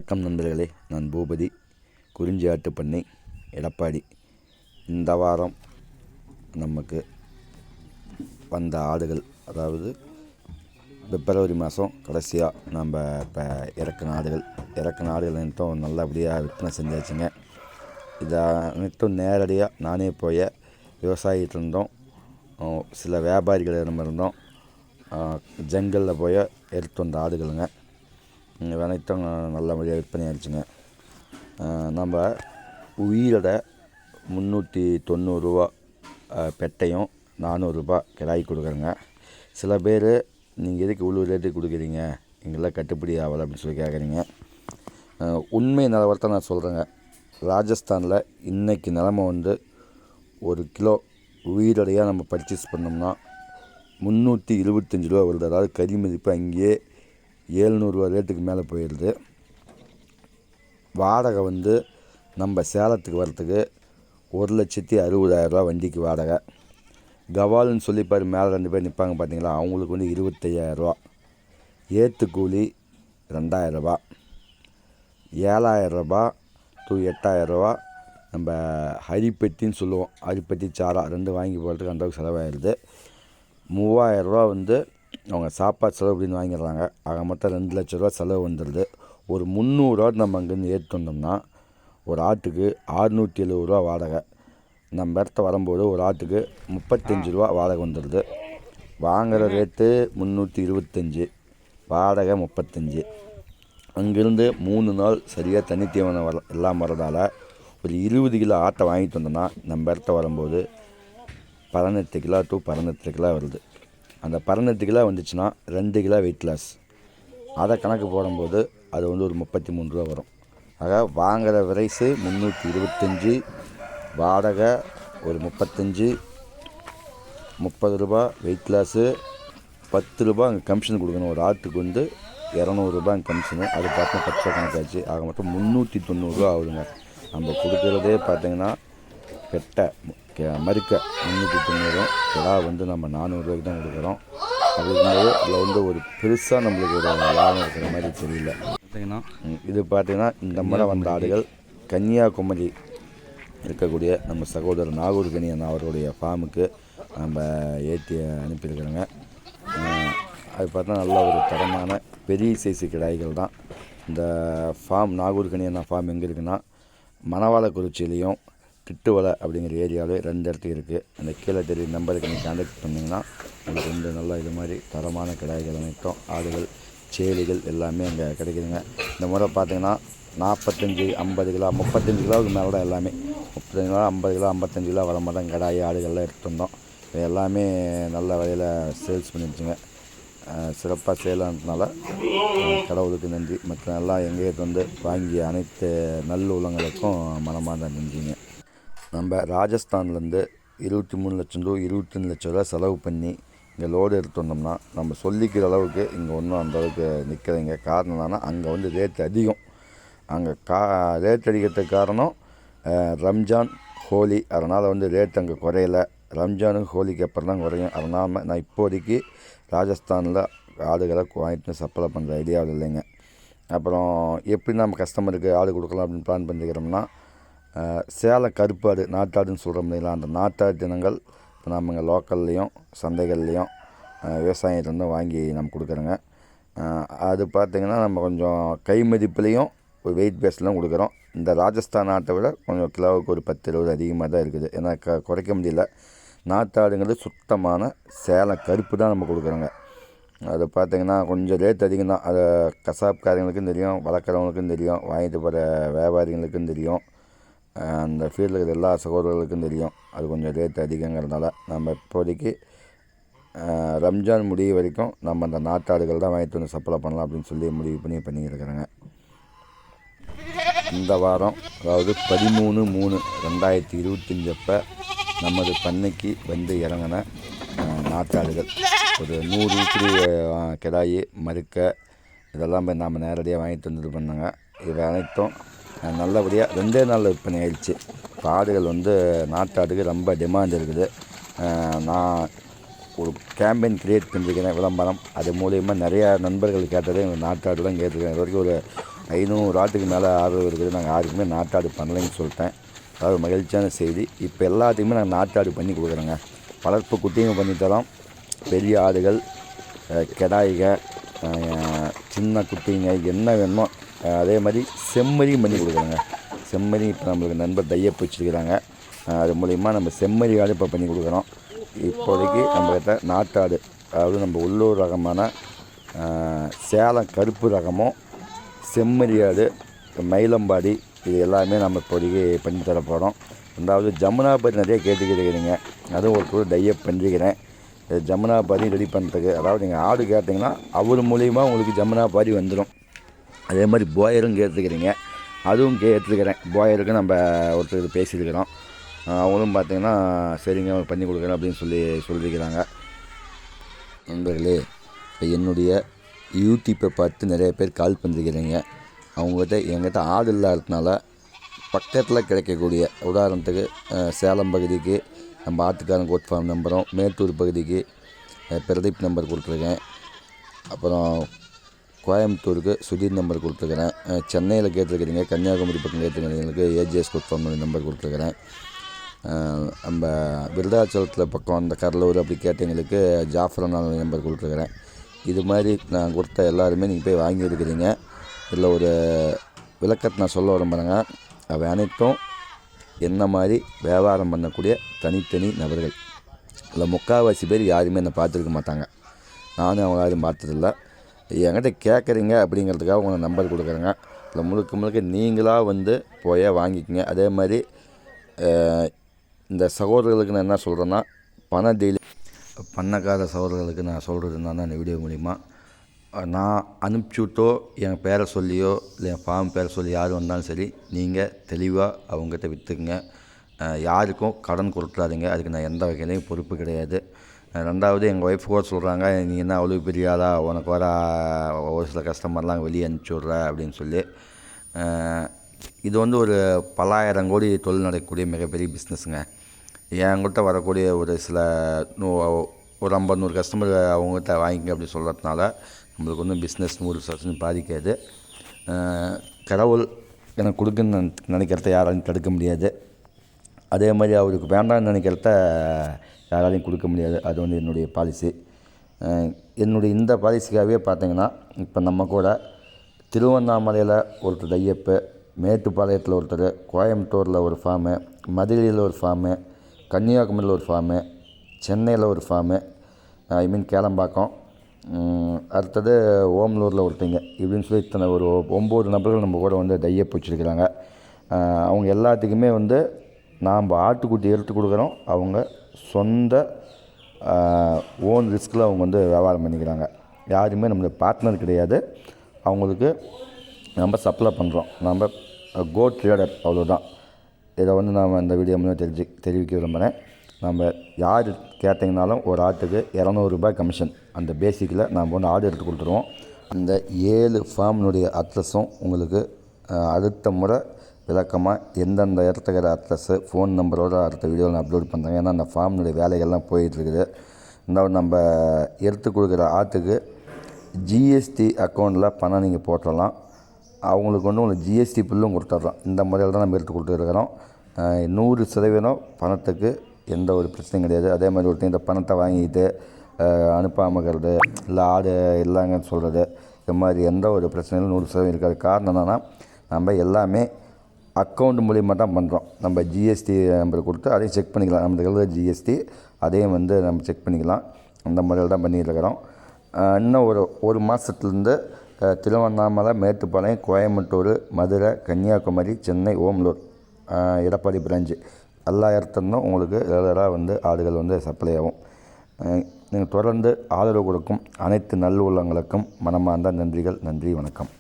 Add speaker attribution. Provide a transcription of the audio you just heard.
Speaker 1: வணக்கம் நண்பர்களே, நான் பூபதி, குறிஞ்சியாட்டு பண்ணை எடப்பாடி. இந்த வாரம் நமக்கு வந்த ஆடுகள், அதாவது பிப்ரவரி மாதம் கடைசியாக நம்ம இப்போ இறக்கின ஆடுகள் அனைத்தும் நல்லபடியாக விற்பனை செஞ்சாச்சுங்க. இதை அனைத்தும் நேரடியாக நானே போய் விவசாயிகிட்ட இருந்தோம், சில வியாபாரிகள் இருந்தோம், ஜங்கலில் போய் எடுத்து வந்த ஆடுகளுங்க. அனைத்தும் நல்லபடியாக விற்பனை ஆயிடுச்சுங்க. நம்ம உயிரோட 390 ரூபா பெட்டையும் 400 ரூபா கிடாய் கொடுக்குறேங்க. சில பேர் நீங்கள் எதுக்கு இவ்வளோ ரேட்டு கொடுக்குறீங்க, எங்களாம் கட்டுப்படி ஆகலை அப்படின்னு சொல்லி கேட்குறீங்க. உண்மை நிலவரத்தை நான் சொல்கிறேங்க. ராஜஸ்தானில் இன்றைக்கி நிலமை வந்து 1 கிலோ உயிரோடையாக நம்ம பர்ச்சேஸ் பண்ணோம்னா 325 ரூபா வருது. அதாவது கறி மதிப்பு அங்கேயே 700 ரூபா ரேட்டுக்கு மேலே போயிடுது. வாடகை வந்து நம்ம சேலத்துக்கு வரத்துக்கு 1,60,000 ரூபா வண்டிக்கு வாடகை. கவால்னு சொல்லிப்பார் மேலே 2 பேர் நிற்பாங்க பார்த்தீங்களா, அவங்களுக்கு வந்து 25,000 ரூபா. ஏற்று கூலி 2,000 ரூபா. 7,000 ரூபா டு 8,000 ரூபா நம்ம அரிப்பெட்டின்னு சொல்லுவோம். அரிப்பெட்டி சாரா 2 வாங்கி போகிறதுக்கு அந்தளவுக்கு செலவாகிடுது. 3,000 ரூபா வந்து அவங்க சாப்பாடு செலவு அப்படின்னு வாங்கிடுறாங்க. ஆக மொத்தம் 2 லட்ச ரூபா செலவு வந்துடுது. ஒரு 300 ரூபா நம்ம அங்கேருந்து ஏற்று வந்தோம்னா ஒரு ஆட்டுக்கு 670 ரூபா வாடகை. நம்ம இடத்த வரும்போது ஒரு ஆட்டுக்கு 35 ரூபா வாடகை வந்துடுது. வாங்குகிற ரேட்டு 325, வாடகை 35. அங்கேருந்து 3 நாள் சரியாக தண்ணி தீவனம் எல்லாம் வரதால் ஒரு 20 கிலோ ஆட்டை வாங்கிட்டு வந்தோம்னா நம்ம இடத்த வரும்போது 18 கிலோ டு 18 கிலோ வருது. அந்த 18 கிலோ வந்துச்சுன்னா 2 கிலோ வெயிட் லாஸ். அதை கணக்கு போடும்போது அது வந்து ஒரு 33 ரூபா வரும். ஆக வாங்குகிற விரைஸு 325, வாடகை ஒரு 35, 30 ரூபா வெயிட் லாஸு, 10 ரூபா அங்கே கமிஷன் கொடுக்கணும். ஒரு ஆட்டுக்கு வந்து 200 ரூபா கமிஷனு. அது பார்த்தா 10 ரூபா கணக்காச்சு. ஆக மொத்தம் 390 ரூபா ஆகுதுங்க. நம்ம கொடுக்குறதே பார்த்திங்கன்னா பெட்டை மறுக்க 390, கிடா வந்து நம்ம 400 ரூபாய்க்கு தான் கொடுக்குறோம். அப்படிங்கும்போது அதில் வந்து ஒரு பெருசாக நம்மளுக்கு ஒரு லாபம் இருக்கிற மாதிரி தெரியல. இது பார்த்திங்கன்னா இந்த முறை வந்த ஆடுகள் கன்னியாகுமரி இருக்கக்கூடிய நம்ம சகோதரர் நாகூர் கணியன் அவருடைய ஃபார்முக்கு நம்ம ஏற்றி அனுப்பியிருக்கிறோங்க. அது பார்த்தா நல்ல ஒரு தரமான பெரிய சைஸு கிடாய்கள் தான். இந்த ஃபார்ம் நாகூர் கணியன் ஃபார்ம் எங்கே இருக்குன்னா மணவாளக்குறிச்சியிலையும் திட்டுவலை அப்படிங்கிற ஏரியாவில் 2 இடத்துக்கு இருக்குது. அந்த கீழே தெரிய நம்பருக்கு நீங்கள் கான்டாக்ட் பண்ணிங்கன்னா உங்களுக்கு வந்து நல்லா இது மாதிரி தரமான கிடாய்கள் அனைத்தும் ஆடுகள் சேலிகள் எல்லாமே அங்கே கிடைக்குதுங்க. இந்த முறை பார்த்திங்கன்னா 45, 50 கிலோ 35 கிலோவுக்கு மேலே தான் எல்லாமே 35 கிலோ 50 கிலோ 55 கிலோ வர மாதிரி தான் கிடாய் ஆடுகள்லாம் எடுத்து வந்தோம். இது எல்லாமே நல்ல வகையில் சேல்ஸ் பண்ணிடுச்சுங்க. சிறப்பாக சேலானதுனால கடவுளுக்கு நன்றி. மற்ற எல்லாம் எங்கேயே வந்து வாங்கிய அனைத்து நல்ல உள்ளங்களுக்கும் மனமார்ந்த நன்றிங்க. நம்ம ராஜஸ்தான்லேருந்து 23 லட்சம் ரூபா 22 லட்ச ரூபா செலவு பண்ணி இங்கே லோடு எடுத்து வந்தோம்னா நம்ம சொல்லிக்கிற அளவுக்கு இங்கே ஒன்றும் அந்தளவுக்கு நிற்கிறீங்க. காரணம் என்னன்னா அங்கே வந்து ரேட் அதிகம். அங்கே ரேட் அடிக்கிறதுக்கு காரணம் ரம்ஜான் ஹோலி. அதனால் வந்து ரேட் அங்கே குறையலை. ரம்ஜானுக்கு ஹோலிக்கு அப்புறம் தான் குறையும். அதனால் நான் இப்போதைக்கு ராஜஸ்தானில் ஆடுகளை வாங்கிட்டு சப்ளை பண்ணுற ஐடியாவில் இல்லைங்க. அப்புறம் எப்படி நம்ம கஸ்டமருக்கு ஆடு கொடுக்கலாம் அப்படின்னு பிளான் பண்ணிக்கிறோம்னா சேலம் கருப்பாடு நாட்டாடுன்னு சொல்கிற முடியல. அந்த நாட்டாடு தினங்கள் இப்போ நம்ம இங்கே லோக்கல்லையும் சந்தைகள்லேயும் விவசாயிகிட்டேருந்து வாங்கி நம்ம கொடுக்குறோங்க. அது பார்த்திங்கன்னா நம்ம கொஞ்சம் கை மதிப்புலேயும் ஒரு வெயிட் பேஸ்லாம் கொடுக்குறோம். இந்த ராஜஸ்தான் ஆட்டை விட கொஞ்சம் கிலோவுக்கு ஒரு 10-20 அதிகமாக தான் இருக்குது. ஏன்னா குறைக்க முடியல. நாட்டாடுங்கிறது சுத்தமான சேலம் கருப்பு தான் நம்ம கொடுக்குறோங்க. அது பார்த்திங்கன்னா கொஞ்சம் ரேட் அதிகம் தான். அதை கசாப்காரங்களுக்கும் தெரியும், வளர்க்குறவங்களுக்கும் தெரியும், வாங்கிட்டு போகிற வியாபாரிகளுக்கும் தெரியும், அந்த ஃபீல்டில் இருக்கிற எல்லா சகோதரர்களுக்கும் தெரியும். அது கொஞ்சம் ரேட் அதிகங்கிறதுனால நம்ம இப்போதைக்கு ரம்ஜான் முடிவு வரைக்கும் நம்ம அந்த நாட்டாடுகள் தான் வாங்கிட்டு வந்து சப்ளை பண்ணலாம் அப்படின்னு சொல்லி முடிவு பண்ணியிருக்கிறேங்க. இந்த வாரம் அதாவது 13/3/2025 அப்போ நமது பண்ணைக்கு வந்து இறங்கின நாட்டாடுகள் ஒரு 100 லிட்டரு கிடாயி மறுக்க இதெல்லாம் நாம் நேரடியாக வாங்கிட்டு வந்து பண்ணாங்க. இது அனைத்தும் நல்லபடியாக 2 நாளில் விற்பனை ஆயிடுச்சு. இப்போ ஆடுகள் வந்து நாட்டாடுக்கு ரொம்ப டிமாண்ட் இருக்குது. நான் ஒரு கேம்பெயின் க்ரியேட் பண்ணியிருக்கிறேன், விளம்பரம். அது மூலிமா நிறையா நண்பர்கள் கேட்டது எங்கள் நாட்டாடுலாம் கேட்டிருக்கேன். இது வரைக்கும் ஒரு 500 ஆட்டுக்கு மேலே ஆதரவு இருக்குது. நாங்கள் யாருக்குமே நாட்டாடு பண்ணலைன்னு சொல்லிட்டேன். அதாவது மகிழ்ச்சியான செய்தி. இப்போ எல்லாத்துக்குமே நாங்கள் நாட்டாடு பண்ணி கொடுக்குறோங்க. வளர்ப்பு குட்டியும் பண்ணித்தரோம். பெரிய ஆடுகள், கிடாய்க, சின்ன குட்டிங்க என்ன வேணுமோ அதே மாதிரி செம்மறியும் பண்ணி கொடுக்குறோங்க. செம்மறி இப்போ நம்மளுக்கு நண்பர் டையப் வச்சுருக்கிறாங்க. அது மூலிமா நம்ம செம்மறி ஆடு இப்போ பண்ணி கொடுக்குறோம். இப்போதைக்கு நம்மக்கிட்ட நாட்டாடு, அதாவது நம்ம உள்ளூர் ரகமான சேலம் கருப்பு ரகமும் செம்மறி ஆடு, மயிலம்பாடி, இது எல்லாமே நம்ம இப்போதைக்கு பண்ணி தர போகிறோம். ரெண்டாவது ஜமுனாபாரி நிறைய கேட்டுக்கிறீங்க, அதுவும் ஒரு கூட டையப் பண்ணிக்கிறேன். ஜமுனாபாரி ரெடி பண்ணுறதுக்கு, அதாவது நீங்கள் ஆடு கேட்டிங்கன்னா அவர் மூலிமா உங்களுக்கு ஜமுனாபாரி வந்துடும். அதே மாதிரி போயரும் கேட்டுக்கிறீங்க, அதுவும் கேட்டுருக்கிறேன். போயருக்கு நம்ம ஒருத்தர் பேசியிருக்கிறோம். அவங்களும் பார்த்திங்கன்னா சரிங்க பண்ணி கொடுக்குறேன் அப்படின்னு சொல்லியிருக்கிறாங்க. நண்பர்களே, இப்போ என்னுடைய யூடியூப்பை பார்த்து நிறைய பேர் கால் பண்ணிருக்கிறீங்க. எங்கிட்ட ஆடு இல்லாததுனால பக்கத்தில் கிடைக்கக்கூடிய, உதாரணத்துக்கு சேலம் பகுதிக்கு நம்ம ஆட்டுக்காரன் கோட் ஃபார்ம் நம்பரும், மேட்டூர் பகுதிக்கு பிரதீப் நம்பர் கொடுத்துருக்கேன். அப்புறம் கோயம்புத்தூருக்கு சுதீர் நம்பர் கொடுத்துருக்குறேன். சென்னையில் கேட்டிருக்கிறீங்க, கன்னியாகுமரி பக்கம் கேட்டிருக்கிறீங்களுக்கு ஏஜிஎஸ் கோட் ஃபார்ம் நம்பர் கொடுத்துருக்குறேன். நம்ம விருதாச்சலத்தில் பக்கம் அந்த கடலூர் அப்படி கேட்டவங்களுக்கு ஜாஃபரன் நம்பர் கொடுத்துருக்குறேன். இது மாதிரி நான் கொடுத்த எல்லாருமே நீங்கள் போய் வாங்கியிருக்கிறீங்க. இதில் ஒரு விளக்கத்தை நான் சொல்ல விரும்புகிறேங்க. அவை அனைத்தும் என்ன மாதிரி வியாபாரம் பண்ணக்கூடிய தனித்தனி நபர்கள். இல்லை முக்கால்வாசி பேர் யாருமே என்னை பார்த்துருக்க மாட்டாங்க. நானும் அவங்க யாரும் பார்த்ததில்ல. என்கிட்ட கேட்குறீங்க அப்படிங்கிறதுக்காக உங்கள் நம்பர் கொடுக்குறேங்க. இல்லை முழுக்க நீங்களாக வந்து போய் வாங்கிக்கோங்க. அதே மாதிரி இந்த சகோதரர்களுக்கு நான் என்ன சொல்கிறேன்னா, பண்ணக்கார சகோதரர்களுக்கு நான் சொல்கிறது என்னன்னா, இந்த வீடியோ மூலிமா நான் அனுப்பிச்சுட்டோ என் பேரை சொல்லியோ இல்லை என் ஃபார்ம் பேரை சொல்லி யார் வந்தாலும் சரி, நீங்கள் தெளிவாக அவங்ககிட்ட விற்றுக்குங்க. யாருக்கும் கடன் கொடுத்துறாதீங்க. அதுக்கு நான் எந்த வகையிலையும் பொறுப்பு கிடையாது. ரெண்டாவது எங்கள் ஒய்ஃப் கூட சொல்கிறாங்க, நீ என்ன அவ்வளோ பெரிய ஆளா, உனக்கு வர ஒரு சில கஸ்டமர்லாம் வெளியே அனுப்பிச்சி விட்ற அப்படின்னு சொல்லி. இது வந்து ஒரு பல்லாயிரம் கோடி தொழில் நடக்கக்கூடிய மிகப்பெரிய பிஸ்னஸுங்க. என்கிட்ட வரக்கூடிய ஒரு சில ஒரு 50-100 கஸ்டமர் அவங்ககிட்ட வாங்கிங்க அப்படி சொல்கிறதுனால நம்மளுக்கு ஒன்றும் பிஸ்னஸ் 100% பாதிக்காது. கடவுள் எனக்கு கொடுக்குன்னு நினைக்கிறத யாராலையும் தடுக்க முடியாது. அதே மாதிரி அவருக்கு வேண்டாம்னு நினைக்கிறத யாராலையும் கொடுக்க முடியாது. அது வந்து என்னுடைய பாலிசி. என்னுடைய இந்த பாலிசிக்காகவே பார்த்திங்கன்னா, இப்போ நம்ம கூட திருவண்ணாமலையில் ஒருத்தர் டையப்பு, மேட்டுப்பாளையத்தில் ஒருத்தர், கோயம்புத்தூரில் ஒரு ஃபார்மு, மதுரையில் ஒரு ஃபார்மு, கன்னியாகுமரியில் ஒரு ஃபார்மு, சென்னையில் ஒரு ஃபார்மு, கேளம்பாக்கம், அடுத்தது ஓமலூரில் ஒருத்தங்க, இப்படின்னு சொல்லி இத்தனை ஒரு 9 நபர்கள் நம்ம கூட வந்து டையப் வச்சுருக்கிறாங்க. அவங்க எல்லாத்துக்குமே வந்து நாம் ஆட்டுக்குட்டி எடுத்து கொடுக்குறோம். அவங்க சொந்த ஓன் ரிஸ்கில் அவங்க வந்து வியாபாரம் பண்ணிக்கிறாங்க. யாருமே நம்மளுடைய பார்ட்னர் கிடையாது. அவங்களுக்கு நம்ம சப்ளை பண்ணுறோம். நம்ம கோ ட்ரேடர், அவ்வளோதான். இதை வந்து நாம் இந்த வீடியோ மூலம் தெரிவிக்க விரும்புகிறேன். நம்ம யார் கேட்டிங்கனாலும் ஒரு ஆட்டுக்கு 200 ரூபாய் கமிஷன். அந்த பேசிக்கில் நாம் வந்து ஆடு எடுத்து கொடுத்துருவோம். அந்த 7 ஃபார்மினுடைய அட்ரஸும் உங்களுக்கு அடுத்த முறை விளக்கமாக எந்தெந்த இடத்துக்கிற அட்ரஸ்ஸு, ஃபோன் நம்பரோடு அடுத்த வீடியோவில் நான் அப்லோட் பண்ணுறேன். ஏன்னா அந்த ஃபார்மினுடைய வேலைகள்லாம் போயிட்டுருக்குது. ரெண்டாவது நம்ம எடுத்து கொடுக்குற ஆட்டுக்கு ஜிஎஸ்டி அக்கௌண்ட்டில் பணம் நீங்கள் போட்டுடலாம். அவங்களுக்கு வந்து உங்களுக்கு ஜிஎஸ்டி பில்லும் கொடுத்துட்றோம். இந்த முறையில் தான் நம்ம எடுத்து கொடுத்துருக்குறோம். 100% பணத்துக்கு எந்த ஒரு பிரச்சனையும் கிடையாது. அதே மாதிரி ஒருத்தர் இந்த பணத்தை வாங்கிட்டு அனுப்பாமக்கிறது, இல்லை ஆடு இல்லைங்கன்னு சொல்கிறது, இது மாதிரி எந்த ஒரு பிரச்சனையும் 100% இருக்காது. காரணம் என்னென்னா, நம்ம எல்லாமே அக்கௌண்ட் மூலிமா தான் பண்ணுறோம். நம்ம ஜிஎஸ்டி நம்பர் கொடுத்து அதையும் செக் பண்ணிக்கலாம். நம்ம எழுத ஜிஎஸ்டி அதையும் வந்து நம்ம செக் பண்ணிக்கலாம். அந்த முறையில் தான் பண்ணிட்டுருக்கிறோம். இன்னும் ஒரு மாதத்துலேருந்து திருவண்ணாமலை, மேட்டுப்பாளையம், கோயம்புத்தூர், மதுரை, கன்னியாகுமரி, சென்னை, ஓமலூர், எடப்பாடி பிரான்ச்சு எல்லா இடத்துலேருந்தும் உங்களுக்கு ரெகுலராக வந்து ஆடுகள் வந்து சப்ளை ஆகும். நீங்கள் தொடர்ந்து ஆதரவு கொடுக்கும் அனைத்து நல்ல உள்ளங்களுக்கும் மனமார்ந்த நன்றிகள். நன்றி, வணக்கம்.